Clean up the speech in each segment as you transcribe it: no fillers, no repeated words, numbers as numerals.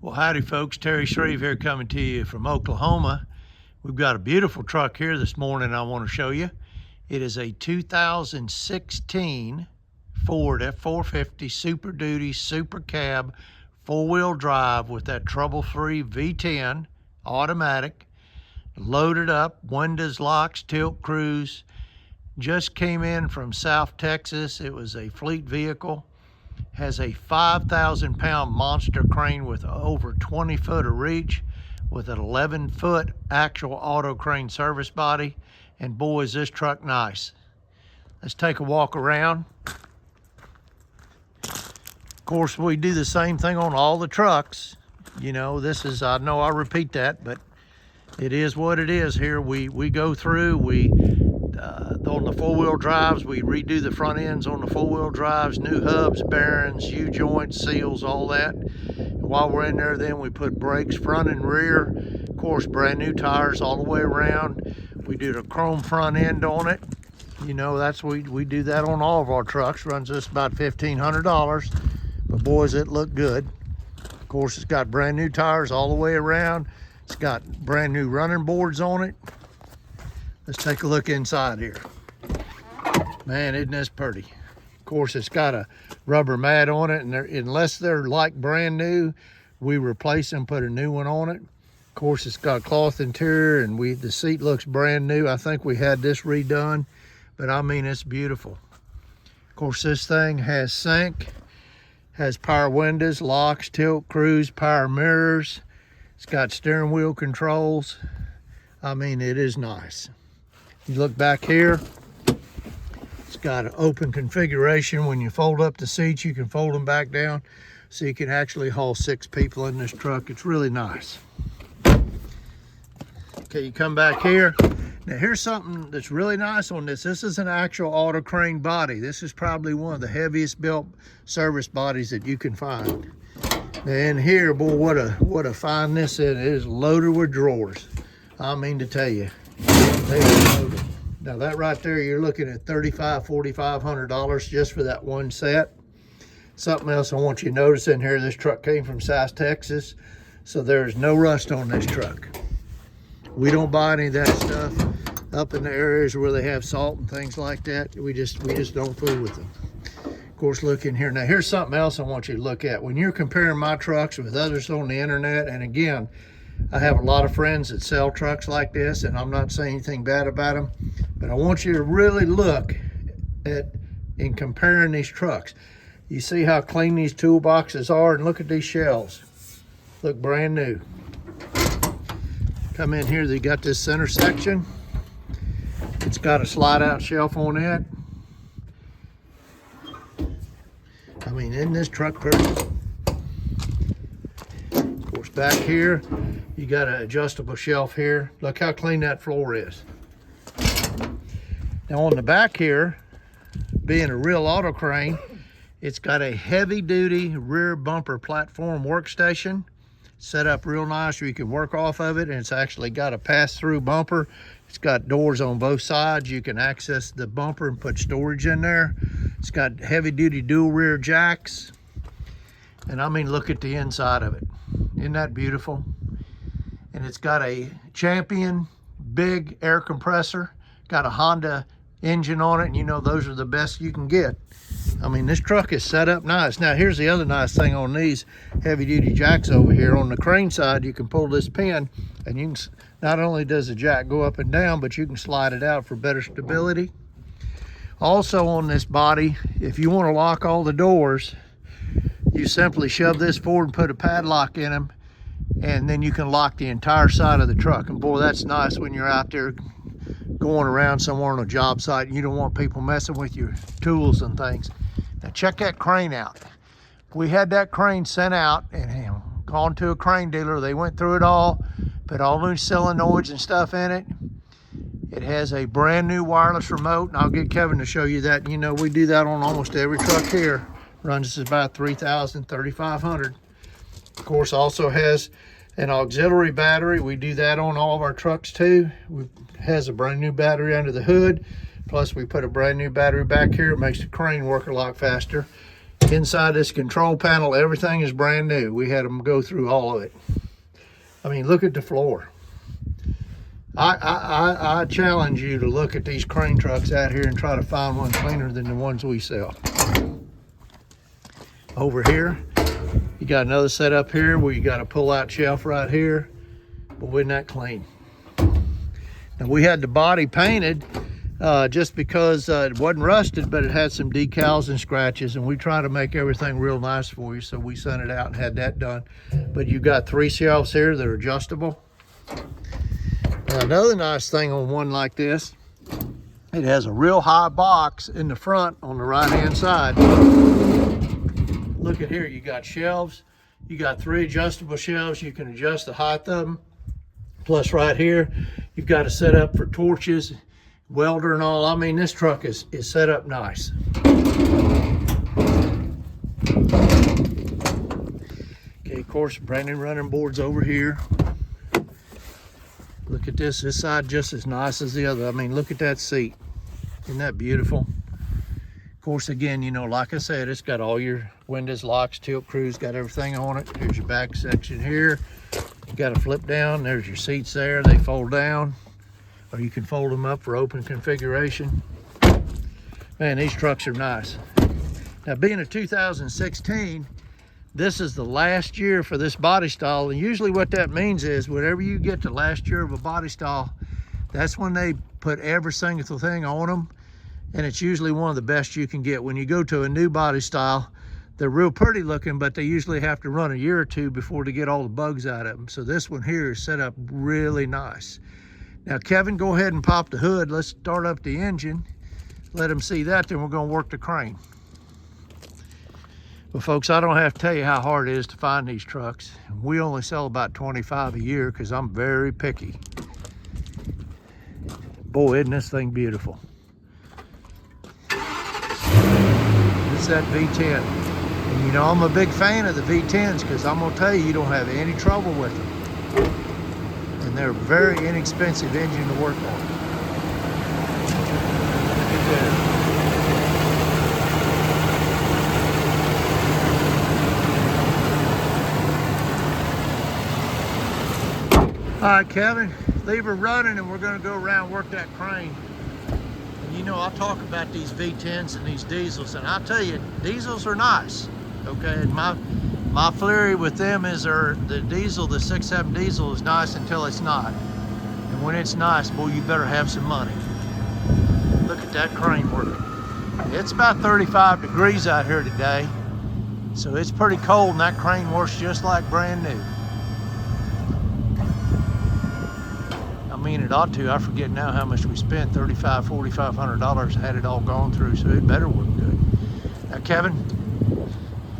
Well, howdy folks, Terry Shreve here coming to you from Oklahoma. We've got a beautiful truck here this morning I want to show you. It is a 2016 Ford F450 Super Duty Super Cab 4-wheel drive with that trouble-free V10 automatic, loaded up, windows, locks, tilt cruise. Just came in from South Texas. It was a fleet vehicle. Has a 5,000-pound monster crane with over 20 foot of reach, with an 11-foot actual auto crane service body. And boy, is this truck nice. Let's take a walk around. Of course, we do the same thing on all the trucks. You know, this is, I know I repeat that, but it is what it is here. We go through, on the 4-wheel drives, we redo the front ends on the 4-wheel drives, new hubs, bearings, U-joints, seals, all that. And while we're in there, then we put brakes front and rear. Of course, brand new tires all the way around. We do the chrome front end on it. You know, we do that on all of our trucks. Runs us about $1,500, but boys, it looked good. Of course, it's got brand new tires all the way around. It's got brand new running boards on it. Let's take a look inside here. Man, isn't this pretty? Of course, it's got a rubber mat on it, and unless they're like brand new, we replace them, put a new one on it. Of course, it's got cloth interior, and the seat looks brand new. I think we had this redone, but I mean, it's beautiful. Of course, this thing has sync, has power windows, locks, tilt cruise, power mirrors. It's got steering wheel controls. I mean, it is nice. You look back here, it's got an open configuration. When you fold up the seats, you can fold them back down, so you can actually haul 6 people in this truck. It's really nice. Okay, you come back here. Now here's something that's really nice on this. This is an actual auto crane body. This is probably one of the heaviest built service bodies that you can find. And here, boy, what a find this is. It is loaded with drawers. I mean to tell you, they are loaded. Now that right there, you're looking at $4,500 just for that one set. Something else I want you to notice in here, this truck came from South Texas, so there's no rust on this truck. We don't buy any of that stuff up in the areas where they have salt and things like that. We just don't fool with them. Of course, look in here. Now here's something else I want you to look at. When you're comparing my trucks with others on the internet, and again, I have a lot of friends that sell trucks like this, and I'm not saying anything bad about them, but I want you to really look at, in comparing these trucks. You see how clean these toolboxes are, and look at these shelves. Look brand new. Come in here, they got this center section. It's got a slide out shelf on it. I mean, isn't this truck pretty? Of course, back here, you got an adjustable shelf here. Look how clean that floor is. Now on the back here, being a real auto crane, it's got a heavy duty rear bumper platform workstation set up real nice where you can work off of it, and it's actually got a pass-through bumper. It's got doors on both sides. You can access the bumper and put storage in there. It's got heavy duty dual rear jacks. And I mean, look at the inside of it. Isn't that beautiful? And it's got a Champion big air compressor, got a Honda engine on it, and you know those are the best you can get. I mean, this truck is set up nice. Now here's the other nice thing on these heavy duty jacks over here. On the crane side, you can pull this pin, and you can, not only does the jack go up and down, but you can slide it out for better stability. Also on this body, if you want to lock all the doors, you simply shove this forward and put a padlock in them, and then you can lock the entire side of the truck. And boy, that's nice when you're out there going around somewhere on a job site and you don't want people messing with your tools and things. Now check that crane out. We had that crane sent out and gone to a crane dealer. They went through it all, put all new solenoids and stuff in it. It has a brand new wireless remote, and I'll get Kevin to show you that. You know, we do that on almost every truck here. Runs us about $3,000, $3,500. Of course, also has an auxiliary battery. We do that on all of our trucks too. It has a brand new battery under the hood. Plus we put a brand new battery back here. It makes the crane work a lot faster. Inside this control panel, everything is brand new. We had them go through all of it. I mean, look at the floor. I challenge you to look at these crane trucks out here and try to find one cleaner than the ones we sell. Over here, you got another setup here where you got a pull-out shelf right here, but we're not clean. Now, we had the body painted just because it wasn't rusted, but it had some decals and scratches, and we try to make everything real nice for you, so we sent it out and had that done. But you got 3 shelves here that are adjustable. Now, another nice thing on one like this, it has a real high box in the front on the right-hand side. Look at here, you got shelves. You got 3 adjustable shelves. You can adjust the height of them. Plus right here, you've got a setup for torches, welder and all. I mean, this truck is set up nice. Okay, of course, brand new running boards over here. Look at this side just as nice as the other. I mean, look at that seat. Isn't that beautiful? Of course, again, you know, like I said, it's got all your windows, locks, tilt crews, got everything on it. Here's your back section here. You got to flip down. There's your seats there. They fold down, or you can fold them up for open configuration. Man, these trucks are nice. Now, being a 2016, this is the last year for this body style, and usually what that means is whenever you get the last year of a body style, that's when they put every single thing on them, and it's usually one of the best you can get. When you go to a new body style, they're real pretty looking, but they usually have to run a year or two before they get all the bugs out of them. So this one here is set up really nice. Now, Kevin, go ahead and pop the hood. Let's start up the engine. Let them see that, then we're gonna work the crane. Well, folks, I don't have to tell you how hard it is to find these trucks. We only sell about 25 a year because I'm very picky. Boy, isn't this thing beautiful. It's that V10. And you know, I'm a big fan of the V10s because I'm gonna tell you, you don't have any trouble with them. And they're a very inexpensive engine to work on. Look at that. All right, Kevin, leave her running and we're gonna go around and work that crane. And you know, I'll talk about these V10s and these diesels, and I'll tell you, diesels are nice, okay? And my theory with them is the diesel, the 6.7 diesel is nice until it's not. And when it's nice, boy, you better have some money. Look at that crane working. It's about 35 degrees out here today, so it's pretty cold, and that crane works just like brand new. I mean, it ought to. I forget now how much we spent, $3,500, $4,500, had it all gone through, so it better work good. Now, Kevin,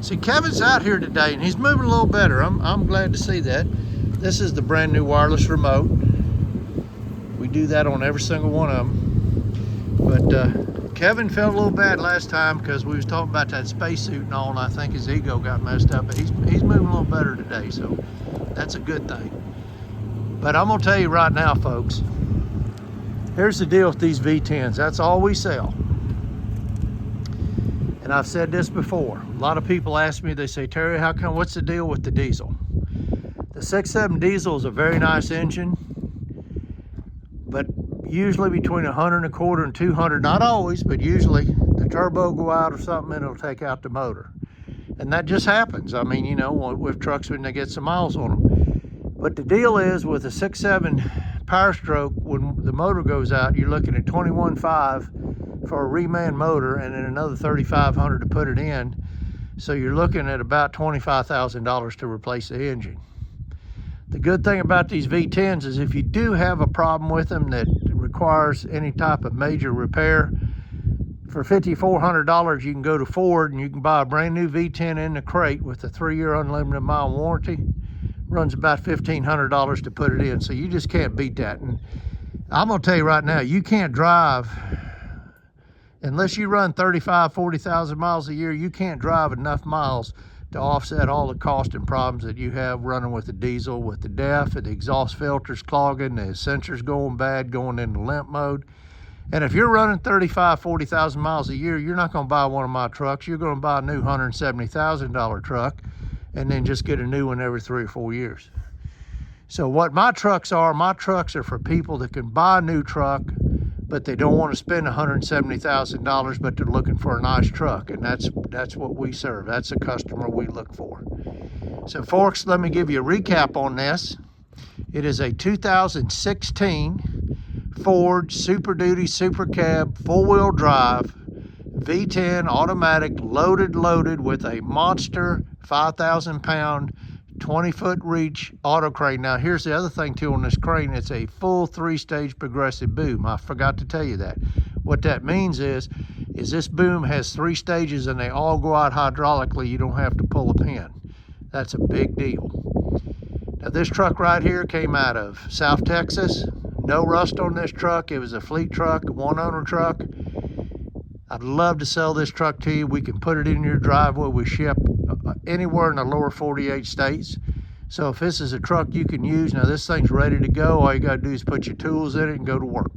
see, Kevin's out here today, and he's moving a little better. I'm glad to see that. This is the brand new wireless remote. We do that on every single one of them. But Kevin felt a little bad last time because we was talking about that spacesuit and all, and I think his ego got messed up, but he's moving a little better today, so that's a good thing. But I'm gonna tell you right now, folks, here's the deal with these V10s. That's all we sell. And I've said this before. A lot of people ask me, they say, Terry, how come, what's the deal with the diesel? The 6.7 diesel is a very nice engine, but usually between 125 and 200, not always, but usually the turbo go out or something and it'll take out the motor. And that just happens. I mean, you know, with trucks when they get some miles on them. But the deal is with a 6.7 Power Stroke, when the motor goes out, you're looking at $21,500 for a reman motor and then another $3,500 to put it in. So you're looking at about $25,000 to replace the engine. The good thing about these V10s is if you do have a problem with them that requires any type of major repair, for $5,400 you can go to Ford and you can buy a brand new V10 in the crate with a 3-year unlimited mile warranty. Runs about $1,500 to put it in, so you just can't beat that. And I'm gonna tell you right now, you can't drive, unless you run 35, 40,000 miles a year, you can't drive enough miles to offset all the cost and problems that you have running with the diesel, with the DEF, and the exhaust filters clogging, the sensors going bad, going into limp mode. And if you're running 35, 40,000 miles a year, you're not going to buy one of my trucks. You're going to buy a new $170,000 truck and then just get a new one every 3 or 4 years. So what my trucks are for people that can buy a new truck, but they don't want to spend $170,000, but they're looking for a nice truck. And that's what we serve. That's the customer we look for. So folks, let me give you a recap on this. It is a 2016 Ford Super Duty Super Cab 4-wheel drive V10 automatic loaded with a monster 5,000 pound 20-foot reach auto crane. Now here's the other thing too on this crane. It's a full 3-stage progressive boom. I forgot to tell you that. What that means is this boom has 3 stages and they all go out hydraulically. You don't have to pull a pin. That's a big deal. Now this truck right here came out of South Texas. No rust on this truck. It was a fleet truck, a 1-owner truck. I'd love to sell this truck to you. We can put it in your driveway. We ship anywhere in the lower 48 states. So if this is a truck you can use, now this thing's ready to go. All you got to do is put your tools in it and go to work.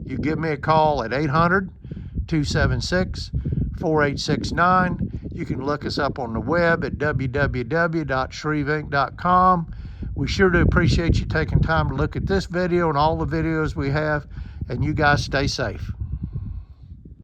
You give me a call at 800-276-4869. You can look us up on the web at www.shreveinc.com. We sure do appreciate you taking time to look at this video and all the videos we have. And you guys stay safe.